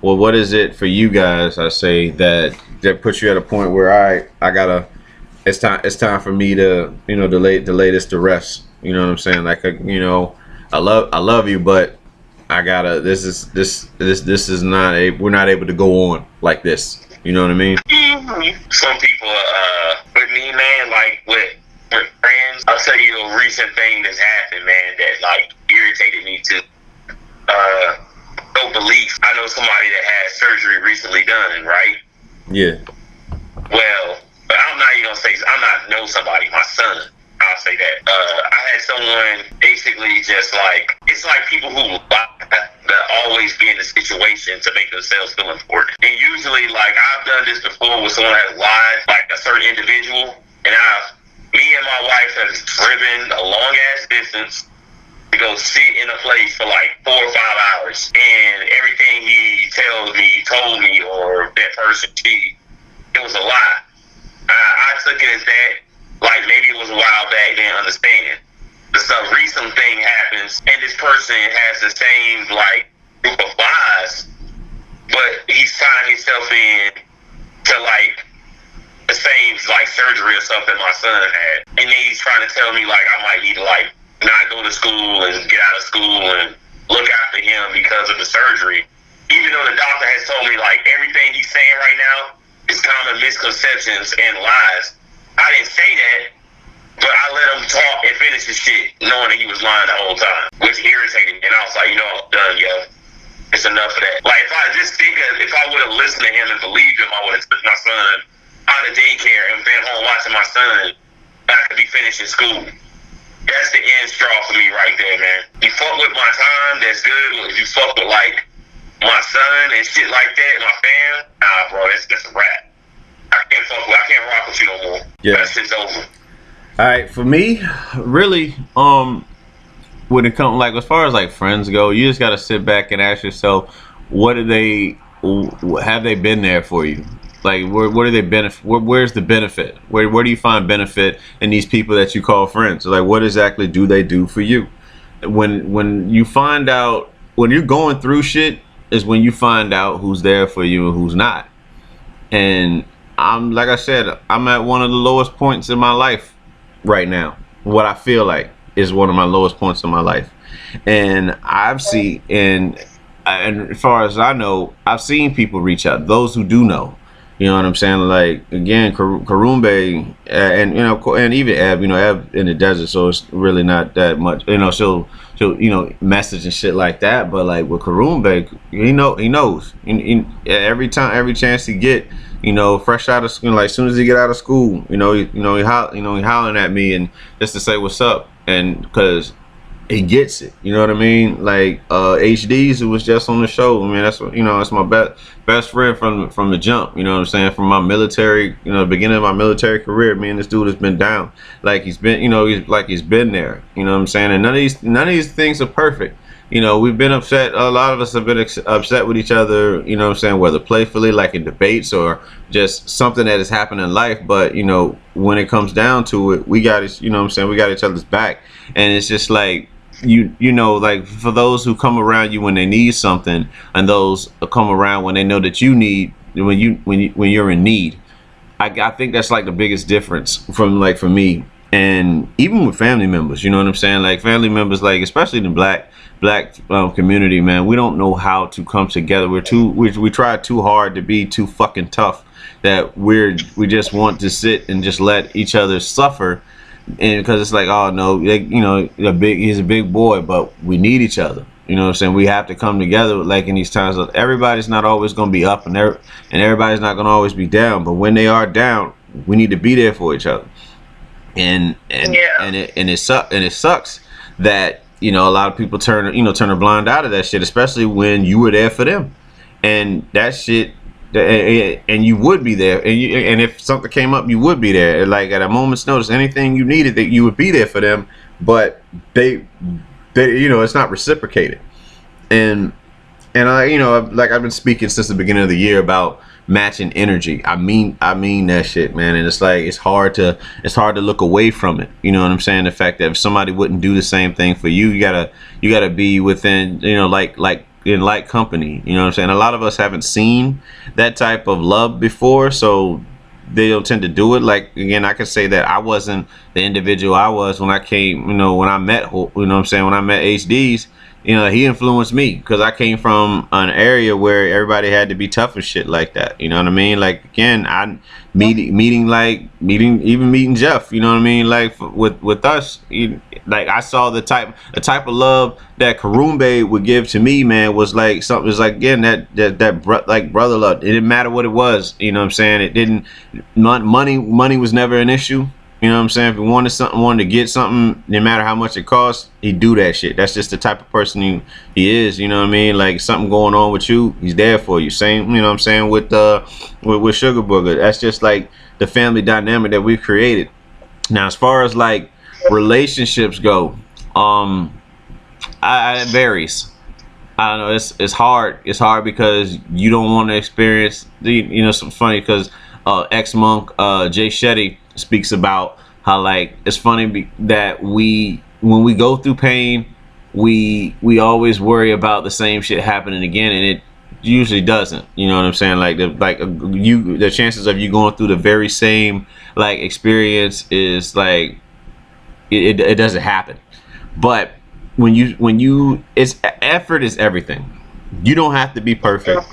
what is it for you guys, I say, that puts you at a point where I gotta, it's time for me to, to lay this to rest. You know what I'm saying? Like, I love you, but I gotta, this is not we're not able to go on like this. You know what I mean? Mm-hmm. Some people, with me, man, like with friends, I'll tell you a recent thing that's happened, man, that like irritated me to no belief. I know somebody that had surgery recently done, right? Yeah. Well, but I'm not even gonna say, know somebody, my son. I'll say that. I had someone basically just like, it's like people who that always be in the situation to make themselves feel important. And usually, like, I've done this before with someone that has lied, like a certain individual, and me and my wife have driven a long ass distance to go sit in a place for like 4 or 5 hours, and everything he told me, or that person, it was a lie. I took it as that. Like, maybe it was a while back, didn't understand. Some recent thing happens, and this person has the same, like, group of lies, but he signed himself in to, like, the same, like, surgery or something my son had. And then he's trying to tell me, like, I might need to, like, not go to school and get out of school and look after him because of the surgery. Even though the doctor has told me, like, everything he's saying right now is common misconceptions and lies. I didn't say that, but I let him talk and finish his shit, knowing that he was lying the whole time, which irritated me. And I was like, I'm done, yo. It's enough of that. Like, if I would have listened to him and believed him, I would have took my son out of daycare and been home watching my son. I could be finishing school. That's the end straw for me right there, man. You fuck with my time, that's good. If you fuck with, like, my son and shit like that, my fam, nah, bro, that's a wrap. I can't rock with you no more. Yeah. That shit's over. All right, for me, really, when it comes, like, as far as like friends go, you just gotta sit back and ask yourself, have they been there for you? Like, what do they benefit? Where's the benefit? Where do you find benefit in these people that you call friends? Like, what exactly do they do for you? When you find out, when you're going through shit, is when you find out who's there for you and who's not. And like I said, I'm at one of the lowest points in my life right now. What I feel like is one of my lowest points in my life. And and as far as I know, I've seen people reach out, those who do know. You know what I'm saying? Like, again, Karumbe, and even Eb, Eb in the desert, so it's really not that much. She'll message and shit like that. But like with Karumbe, he knows. Every chance he get, fresh out of school, like as soon as he get out of school, he hollering at me and just to say what's up, and because he gets it, you know what I mean? Like HDs, who was just on the show. I mean, that's that's my best friend from the jump. You know what I'm saying? From my military, the beginning of my military career, me and this dude has been down. Like he's been, he's been there. You know what I'm saying? And none of these things are perfect. We've been upset. A lot of us have been upset with each other, you know what I'm saying, whether playfully, like in debates, or just something that has happened in life. But, when it comes down to it, we got it, we got each other's back. And it's just like, like for those who come around you when they need something, and those who come around when they know that you need, when you're in need, I think that's like the biggest difference from like for me, and even with family members, you know what I'm saying? Like family members, like especially the black community, man, we don't know how to come together. We try too hard to be too fucking tough, that we just want to sit and just let each other suffer, and because it's like, oh no, you know, he's a big boy, but we need each other. You know what I'm saying? We have to come together, like in these times. Everybody's not always going to be up, and everybody's not going to always be down. But when they are down, we need to be there for each other. And it sucks that, you know, a lot of people turn a blind eye to that shit, especially when you were there for them, and that shit. And you would be there, and if something came up, you would be there. Like at a moment's notice, anything you needed, that you would be there for them. But they you know, it's not reciprocated. And I, you know, like I've been speaking since the beginning of the year about matching energy. I mean that shit, man. And it's like it's hard to look away from it. You know what I'm saying? The fact that if somebody wouldn't do the same thing for you, you gotta be within, you know, like in like company. You know what I'm saying? A lot of us haven't seen that type of love before, so they don't tend to do it. Like, again, I could say that I wasn't the individual I was when I came, you know, when I met, you know what I'm saying, when I met HDs. You know, he influenced me because I came from an area where everybody had to be tough and shit like that. You know what I mean? Like, again, meeting Jeff. You know what I mean? Like with us, like I saw the type of love that Karumbe would give to me, man, was like something. Was like, again, like brother love. It didn't matter what it was. You know what I'm saying? It didn't. Money was never an issue. You know what I'm saying? If he wanted to get something, no matter how much it costs, he'd do that shit. That's just the type of person he is. You know what I mean? Like something going on with you, he's there for you. Same, you know what I'm saying, with Sugar Booger. That's just like the family dynamic that we've created. Now, as far as like relationships go, it varies. I don't know. It's hard. It's hard because you don't want to experience you know, something funny because ex-monk Jay Shetty speaks about how, like, it's funny that when we go through pain, we always worry about the same shit happening again, and it usually doesn't. You know what I'm saying? Like the chances of you going through the very same like experience is like it doesn't happen. But when you it's effort is everything. You don't have to be perfect.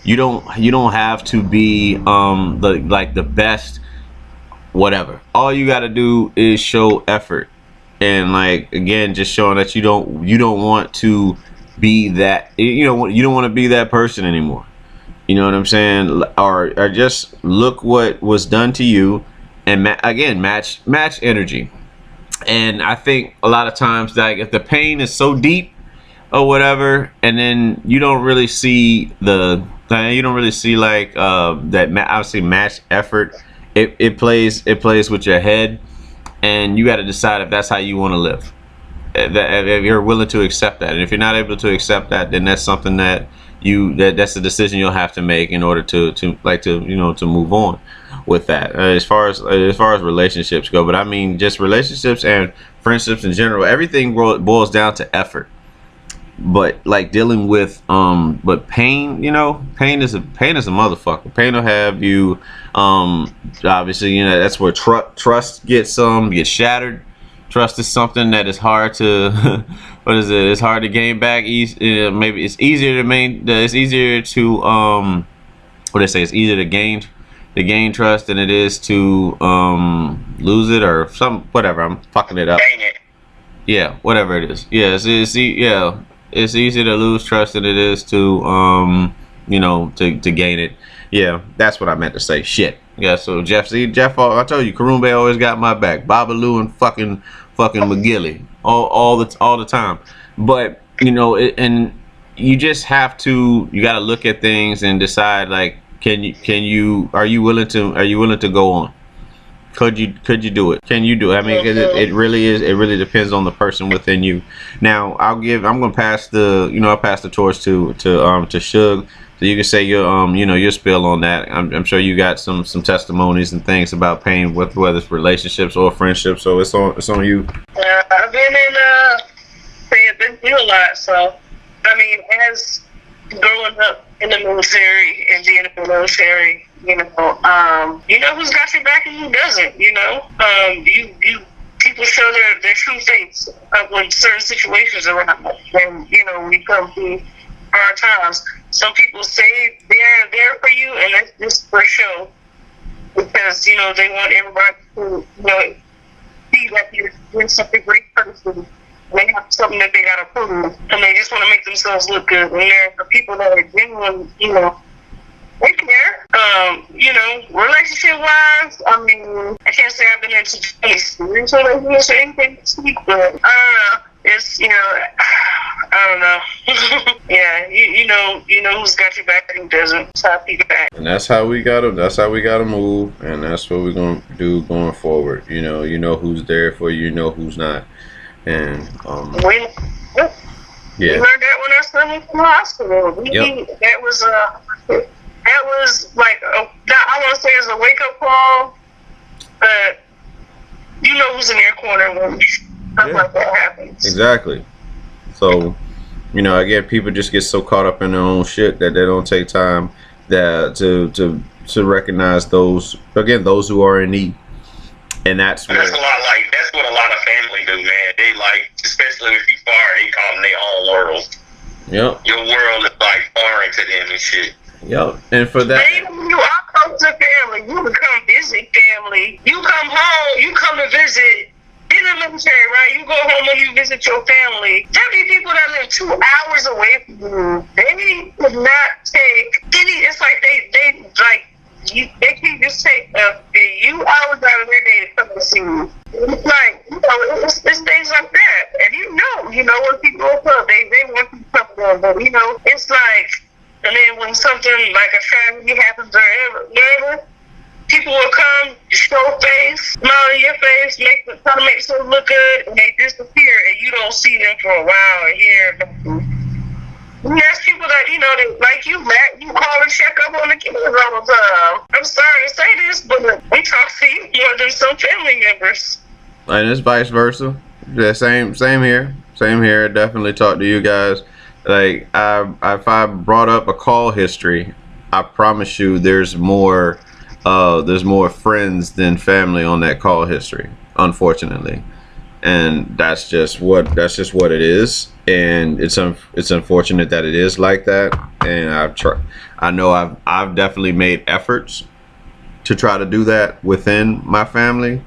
You don't have to be the best whatever. All you got to do is show effort, and like, again, just showing that you don't want to be that, you know, you don't want to be that person anymore. You know what I'm saying? Or just look what was done to you, and match energy. And I think a lot of times, like, if the pain is so deep or whatever, and then you don't really see that obviously match effort. It plays with your head, and you got to decide if that's how you want to live. If you're willing to accept that, and if you're not able to accept that, then that's something that's a decision you'll have to make in order to move on with that. As far as relationships go, but I mean just relationships and friendships in general, everything boils down to effort. But like dealing with but pain, you know, pain is a motherfucker. Pain will have you obviously, you know, that's where trust gets shattered. Trust is something that is hard to it's hard to gain back. Maybe it's easier to gain trust than it is to lose it, or some whatever. I'm fucking it up. Gain it. Yeah, whatever it is. Yeah, it's easier to lose trust than it is to to gain it. Yeah, that's what I meant to say. Shit. Yeah, so Jeff, I told you, Karumbe always got my back. Babalu and fucking McGilly, all the time. But you know, and you just have to, you got to look at things and decide, like, are you willing to go on? Could you do it? Can you do it? I mean, it really depends on the person within you. Now, I'm gonna pass the torch to Suge, so you can say your spill on that. I'm sure you got some testimonies and things about pain, whether it's relationships or friendships. So it's on you. I've been through a lot. So, I mean, as growing up in the military and being in the military, You know who's got your back and who doesn't. You people show their true face when certain situations are around, and we come through hard times. Some people say they're there for you, and that's just for show, because they want everybody to see that you're something great person. They have something that they gotta prove, and they just want to make themselves look good. And there are people that are genuine, they care. Relationship-wise, I mean, I can't say I've been into any serious relationships or anything this week, but I don't know. It's, I don't know. Yeah, you know who's got your back and who doesn't. That's how people back. And that's how we gotta move, and that's what we're gonna do going forward. You know who's there for you, you know who's not. And we learned that when our son went from the hospital. That was like I want to say it's a wake up call, but you know who's in your corner when something like that happens. Exactly. So, again, people just get so caught up in their own shit that they don't take time to recognize those who are in need. And that's what a lot that's what a lot of family do, man. They especially if you foreign, they call them their own world. Yep. Your world is foreign to them and shit. Yep. And for that, when you are close to family, you become visit family. You come home, you come to visit. In the military, right? You go home and you visit your family. There be people that live 2 hours away from you. They could not take any. It's like they can just take a few hours out of their day to come and see you. It's like it's things like that, and when people will come, they want you to come to them, but it's like, and then when something like a tragedy happens or whatever. People will come, show face, smile in your face, try to make yourself look good, and they disappear, and you don't see them for a while or hear them. There's people that, they like you, Matt, you call and check up on the kids all the time. I'm sorry to say this, but we talk to you more than some family members. And it's vice versa. Yeah, same here. Same here. Definitely talk to you guys. Like, if I brought up a call history, I promise you there's more friends than family on that call history, unfortunately, and that's just what it is, and it's unfortunate that it is like that. And I've definitely made efforts to try to do that within my family,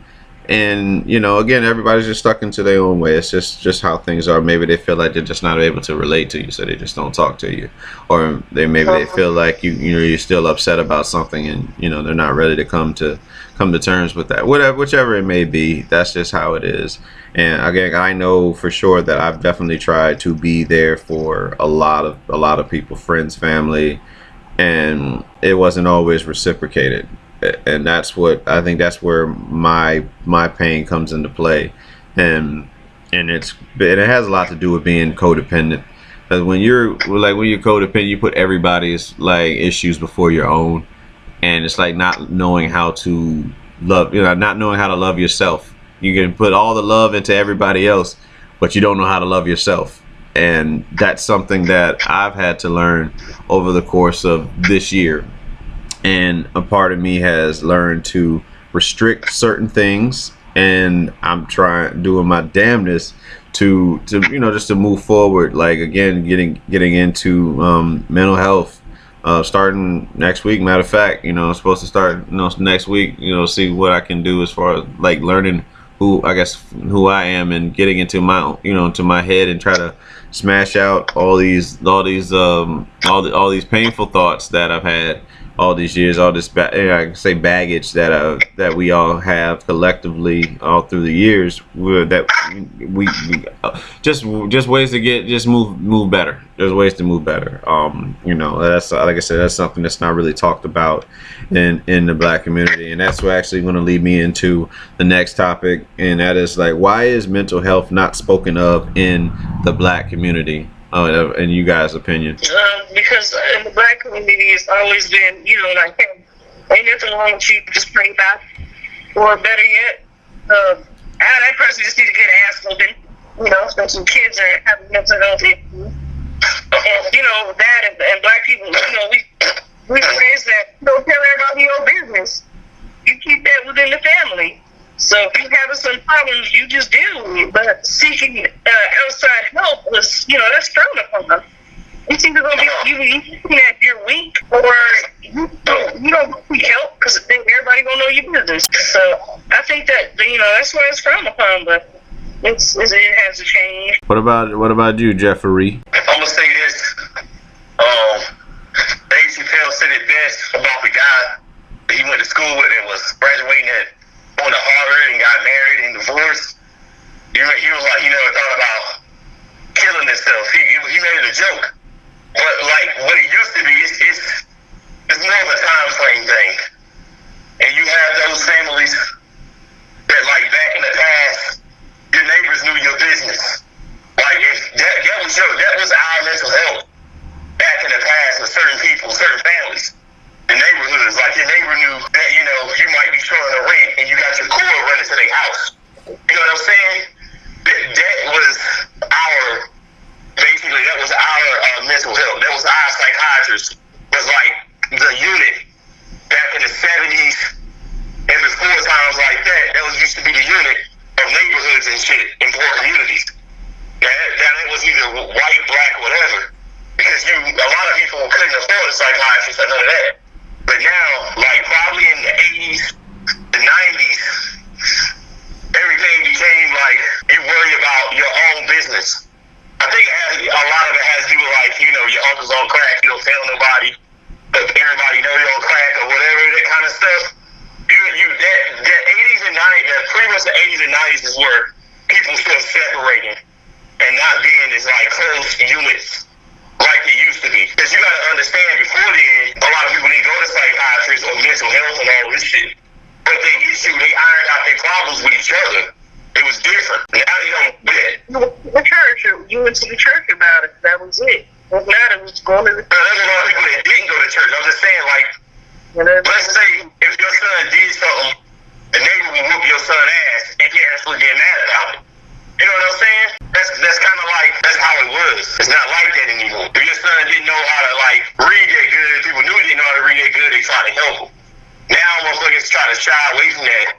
and again, everybody's just stuck into their own way. It's just how things are. Maybe they feel like they're just not able to relate to you, so they just don't talk to you, or they feel like you're still upset about something, and they're not ready to come to terms with that. Whichever it may be, that's just how it is. And again, I know for sure that I've definitely tried to be there for a lot of people, friends, family, and it wasn't always reciprocated. And that's where my pain comes into play, and it has a lot to do with being codependent. Because when you're codependent, you put everybody's issues before your own, and it's like not knowing how to love, not knowing how to love yourself. You can put all the love into everybody else, but you don't know how to love yourself. And that's something that I've had to learn over the course of this year. And a part of me has learned to restrict certain things, and I'm doing my damnness to just to move forward. Like, again, getting into mental health, starting next week. Matter of fact, I'm supposed to start next week. See what I can do as far as learning who I am, and getting into my into my head and try to smash out all these painful thoughts that I've had all these years, all this I can say baggage that we all have collectively all through the years. That we just ways to move better. There's ways to move better. That's, like I said, that's something that's not really talked about in the Black community, and that's what actually going to lead me into the next topic, and that is why is mental health not spoken of in the Black community? In you guys' opinion? Because in the Black community, it's always been, hey, ain't nothing wrong with you, just pray back. Or better yet, that person just need to get ass whooping. Especially kids are having mental health issues. And, that and Black people, we raised that. Don't tell everybody your business. You keep that within the family. So if you having some problems, you just deal with it. But seeking outside help was, that's frowned upon. You think it's gonna be you think that you're weak, or you don't seek help because then everybody gonna know your business. So I think that that's why it's frowned upon, but it has to change. What about you, Jeffrey? I'm gonna say this. Dave Chappelle said it best about the guy that he went to school with and was graduating going to Harvard and got married and divorced. He was like, he never thought about killing himself. He made it a joke. But like what it used to be, it's more of a time frame thing. And you have those families that like back in the past, your neighbors knew your business. Like if that was our mental health back in the past with certain people, certain families. The neighborhoods, like your neighbor knew that, you might be showing a rent and you got your cord running to their house. You know what I'm saying? That was our mental health. That was our psychiatrist. Was like the unit back in the 70s and before times like that. That was used to be the unit of neighborhoods and shit in poor communities. That was either white, black, whatever. Because a lot of people couldn't afford a psychiatrist or none of that. But now, like probably in the 80s, the 90s, everything became like you worry about your own business. I think a lot of it has to do with like, your uncle's on crack, you don't tell nobody, but everybody know you're on crack or whatever, that kind of stuff. That 80s and 90s, pretty much the 80s and 90s is where people start separating and not being as like close units like it used to be. Because you got to understand, before then, a lot of people didn't go to psychiatrists or mental health and all this shit. But they ironed out their problems with each other. It was different. Now you don't bet. The church, you went to the church about it. That was it. What mattered was going to the church. There's a lot of people that didn't go to church. I'm just saying, like, let's say if your son did something, the neighbor will whoop your son's ass and can't actually get mad about it. You know what I'm saying? That's kind of like, that's how it was. It's not like that anymore. If your son didn't know how to, like, read that good, people knew he didn't know how to read that good, they try to help him. Now motherfuckers try to shy away from that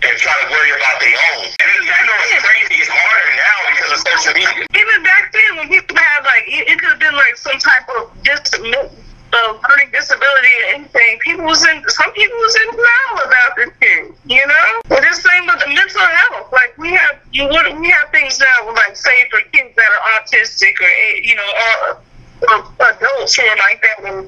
and try to worry about their own. And it's crazy. It's harder now because of social media. Even back then, when people had like, it could have been like some type of learning disability or anything. Some people was in denial about this shit. But it's same with the mental health. Like we have things now, like say for kids that are autistic or or adults who are like that, and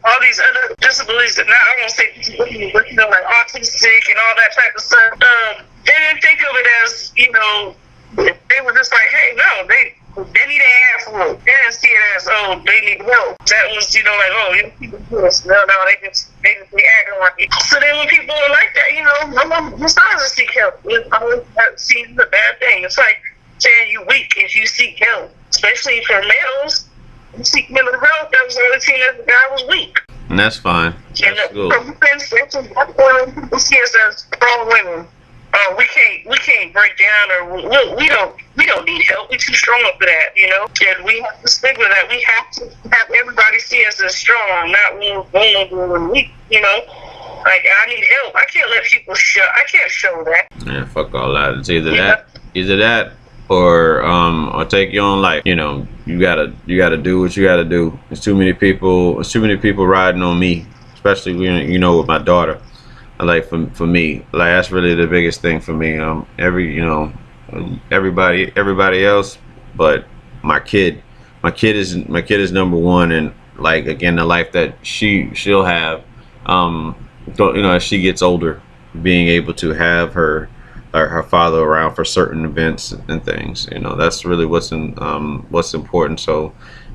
all these other disabilities that I won't say disabilities, but like autistic and all that type of stuff. They didn't think of it as they were just like, hey, no, they need an ass whoop. They didn't see it as they need help. That was like, you people do this. No, they just be acting like it. So then when people are like that, it's not to seek help. It's always seen the bad thing. It's like saying you weak if you seek help. Especially for males, you seek mental health, that was the only thing that the guy was weak. And that's fine. That's good. People see us as strong women. We can't break down, or we don't need help. We're too strong for that, And we have to stick with that. We have to have everybody see us as strong, not vulnerable and weak. Like I need help. I can't let people I can't show that. Yeah, fuck all that. It's either that. Or take your own life. You gotta do what you gotta do. There's too many people riding on me, especially with my daughter. Like for me, like that's really the biggest thing for me. Everybody else, but my kid is number one, and like again the life that she'll have. As she gets older, being able to have her father around for certain events and things, that's really what's important. So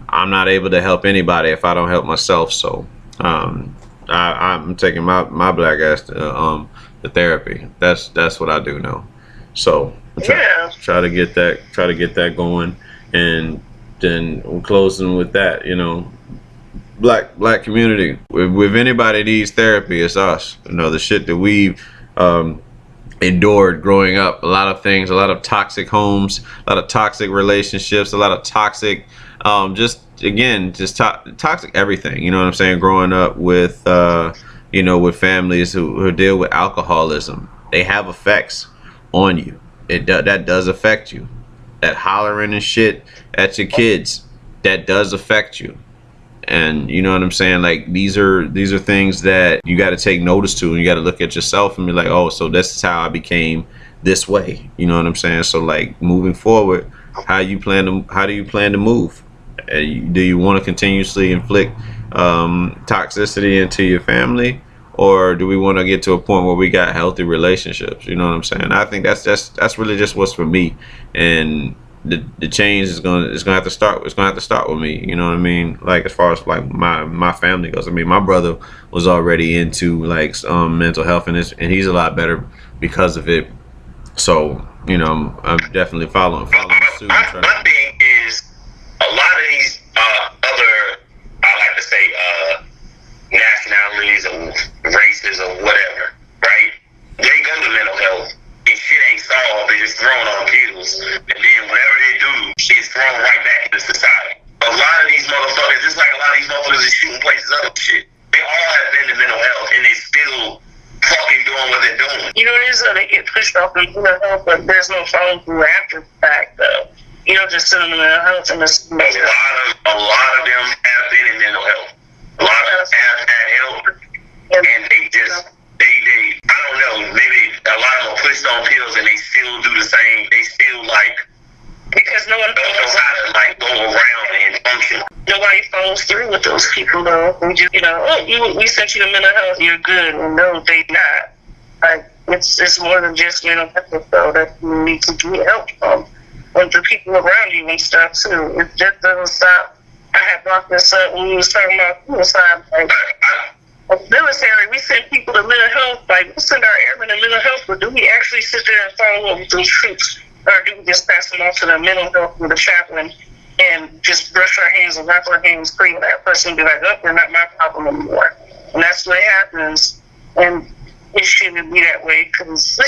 I'm not able to help anybody if I don't help myself. So I'm taking my black ass to therapy. That's what I do now. So try to get that going, and then we're closing with that. Black community. If anybody needs therapy, it's us. The shit that we've endured growing up. A lot of things, a lot of toxic homes, a lot of toxic relationships, a lot of toxic, toxic everything. You know what I'm saying? Growing up with, with families who deal with alcoholism, they have effects on you. That does affect you. That hollering and shit at your kids, that does affect you. And you know what I'm saying? Like these are things that you got to take notice to, and you got to look at yourself and be like, oh, so this is how I became this way. You know what I'm saying? So like moving forward, how do you plan to move? Do you want to continuously inflict toxicity into your family, or do we want to get to a point where we got healthy relationships? You know what I'm saying? I think that's really just what's for me, and the change is gonna have to start. It's gonna have to start with me. You know what I mean? Like as far as like my family goes. I mean, my brother was already into like mental health, and he's a lot better because of it. So I'm definitely following suit. My thing is a lot of these other, I like to say, nationalities or races or whatever, right? They go to mental health. And shit ain't solved, they just thrown on pills. And then whatever they do, it's thrown right back into society. A lot of these motherfuckers, just like a lot of these motherfuckers is shooting places up and shit. They all have been to mental health and they still fucking doing what they're doing. You know, it is they get pushed off in mental health, but there's no follow through after the fact, though. You don't just sit in the mental health and just a lot of them have been in mental health. A lot of them have had help, and they just I don't know, maybe a lot of them are pushed on pills and they still do the same. They still because no one don't know how to go around and function. Nobody follows through with those people though. We just we sent you to mental health, you're good. And no, they not. Like it's more than just mental health though that you need to get help from. And the people around you and stuff too. It just doesn't stop. I had brought this up when we was talking about suicide. Military, we send people to mental health, like we send our airmen to mental health, but do we actually sit there and follow up with those troops, or do we just pass them off to the mental health with the chaplain and just brush our hands and wrap our hands free of that person and be like, oh, they're not my problem anymore. And that's what happens, and it shouldn't be that way because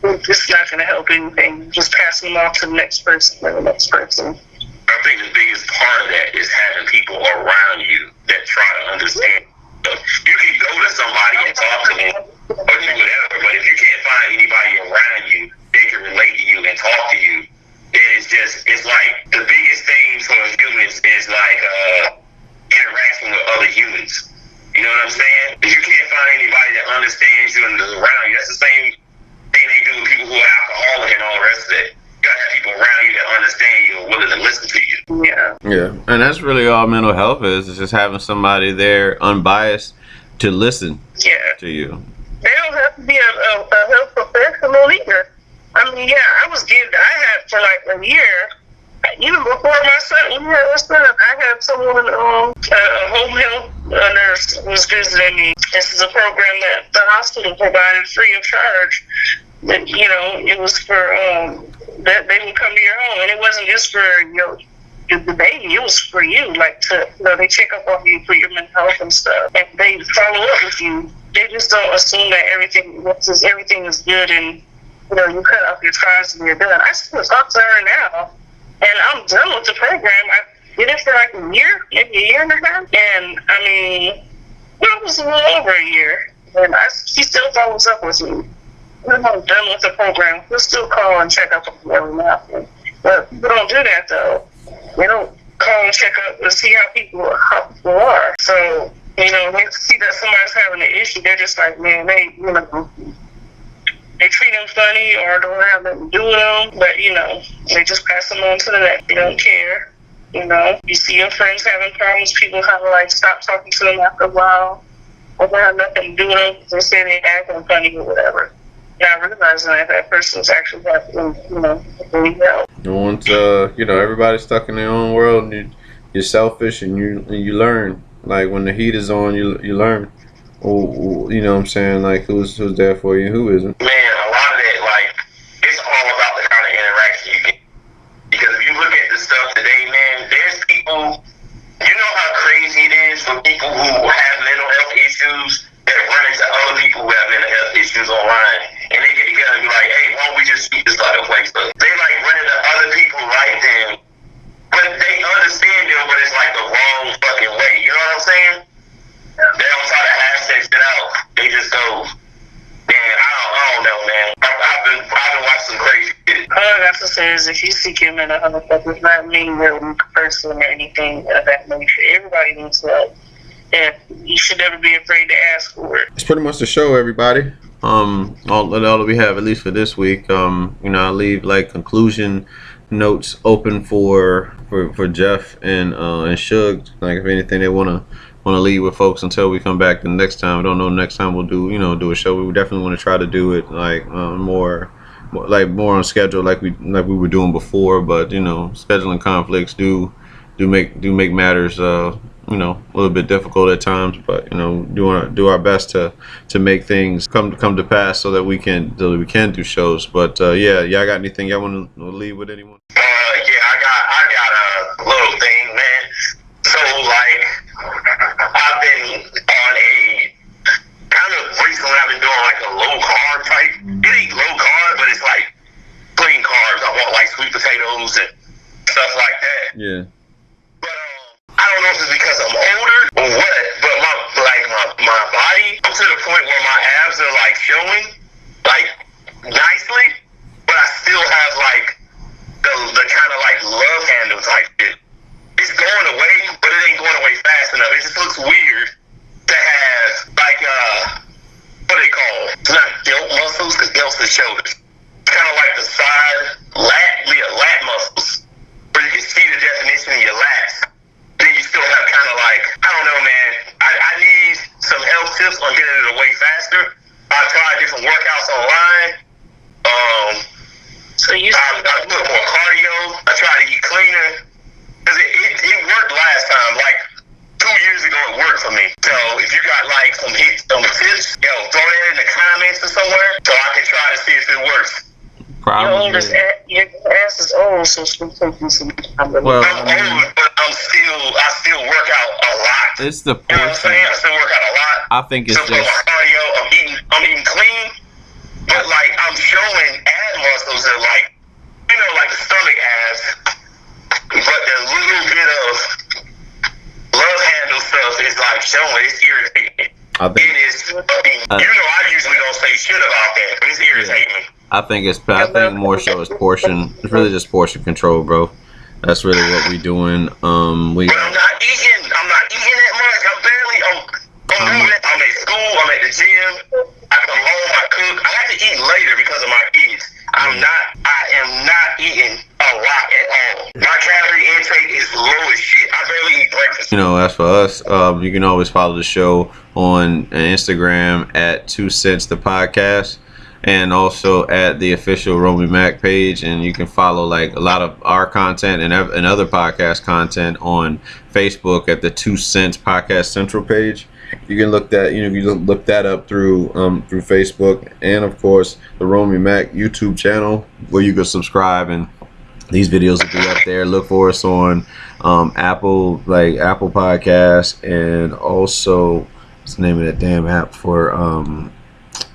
it's not going to help anything. Just pass them off to the next person and the next person. I think the biggest part of that is having people around you that try to understand. You can go to somebody and talk to them or do whatever, but if you can't find anybody around you that can relate to you and talk to you, then it's like the biggest thing for humans is like interaction with other humans. You know what I'm saying? If you can't find anybody that understands you and is around you, that's the same thing they do with people who are alcoholic and all the rest of it. You gotta have people around you that understand you and willing to listen to you. Yeah, and that's really all mental health is. It's just having somebody there, unbiased, to listen to you. They don't have to be a health professional either. I mean, I had for like a year, even before my son, I had someone, a home health nurse was visiting me. This is a program that the hospital provided free of charge. It was for that they would come to your home, and it wasn't just for the baby. It was for you, they check up on you for your mental health and stuff, and they follow up with you. They just don't assume that everything is good and you cut off your ties and you're done. I still talk to her now, and I'm done with the program. I did it for like a year, maybe a year and a half, and I mean, it was a little over a year, and she still follows up with me. When I'm done with the program, we'll still call and check up on you every now and then. But people don't do that though. They don't call and check up to see how people are. So, they see that somebody's having an issue, they're just like, man, they treat them funny or don't have nothing to do with them, but, they just pass them on to the next. They don't care. You see your friends having problems, people kind of stop talking to them after a while, or they have nothing to do with them because they say they're acting funny or whatever. Not realizing that person's actually having, really help. You want everybody's stuck in their own world, and you're selfish, and you learn. Like when the heat is on, you learn. Oh, you know what I'm saying? Like who's there for you, and who isn't. Man, a lot of that, it's all about the kind of interaction you get. Because if you look at the stuff today, man, there's people. You know how crazy it is for people who have mental health issues that run into other people who have mental health issues online, and they just go. Man, I don't know, man. I've been watching some crazy shit. All I got to say is if you seek him in a does not mean you're a weak person or anything of that nature. Everybody needs help. And you should never be afraid to ask for it. It's pretty much the show, everybody. All that we have, at least for this week. I leave like conclusion notes open for Jeff and Suge. Like if anything they wanna leave with folks until we come back the next time. I don't know. Next time we'll do a show. We definitely want to try to do it like more on schedule, like we were doing before. But scheduling conflicts do make matters a little bit difficult at times. But do our best to make things come to pass so that we can do shows. But y'all got anything y'all want to leave with anyone? Yeah, I got a little thing, man. So like, I've been on a kind of recently. I've been doing like a low carb type. It ain't low carb, but it's like clean carbs. I want like sweet potatoes and stuff like that. Yeah. But I don't know if it's because I'm older or what. But my body, I'm to the point where my abs are like showing like nicely, but I still have like the kind of like love handle type shit. It's going away, but it ain't going away fast enough. It just looks weird to have like what they call, it's not delt muscles because delts are shoulders. It's kind of like the side lat muscles, where you can see the definition in your lats. Then you still have kind of like, I don't know, man. I need some health tips on getting it away faster. I tried different workouts online. I put more cardio. I try to eat cleaner. Because it worked last time. Like 2 years ago, it worked for me. So if you got like some tips, throw that in the comments or somewhere so I can try to see if it works. Probably. Your ass is old, so it's going to take you some time. Well, I'm old, but I still work out a lot. It's the You know what I'm saying? I still work out a lot. I think it's still just. my cardio. I'm eating clean, but like I'm showing ab muscles that like like the stomach abs, but the little bit of love handle stuff is like showing. It's irritating. It is fucking. I usually don't say shit about that, but it's irritating me. I think more so is portion. It's really just portion control, bro. That's really what we doing. But I'm not eating that much. I'm moving. I'm at school. I'm at the gym. I come home. I cook. I have to eat later because of my kids. I am not eating a lot at all. My calorie intake is low as shit. I barely eat breakfast. As for us, you can always follow the show on Instagram at 2 Cents the Podcast, and also at the official Romey-Mak page. And you can follow like a lot of our content and other podcast content on Facebook at the 2 Cents Podcast Central page. You can look that up through Facebook, and of course the Romey-Mak YouTube channel, where you can subscribe, and these videos will be up there. Look for us on Apple Podcasts, and also what's the name of that damn app for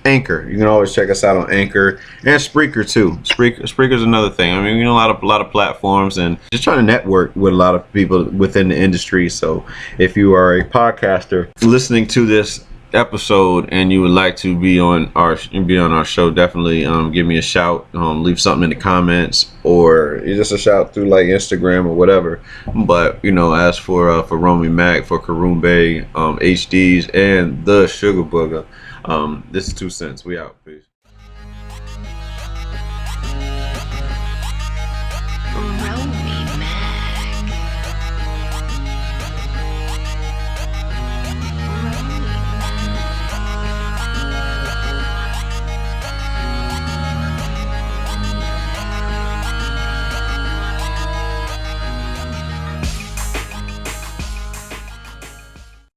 Anchor. You can always check us out on Anchor and Spreaker too. Spreaker's another thing. I mean, a lot of platforms, and just trying to network with a lot of people within the industry. So if you are a podcaster listening to this episode and you would like to be on our show, definitely give me a shout. Leave something in the comments, or just a shout through like Instagram or whatever. But as for Romey-Mak, for Karumbe, HDs, and the Sugar Booger, this is 2 Cents. We out. Peace.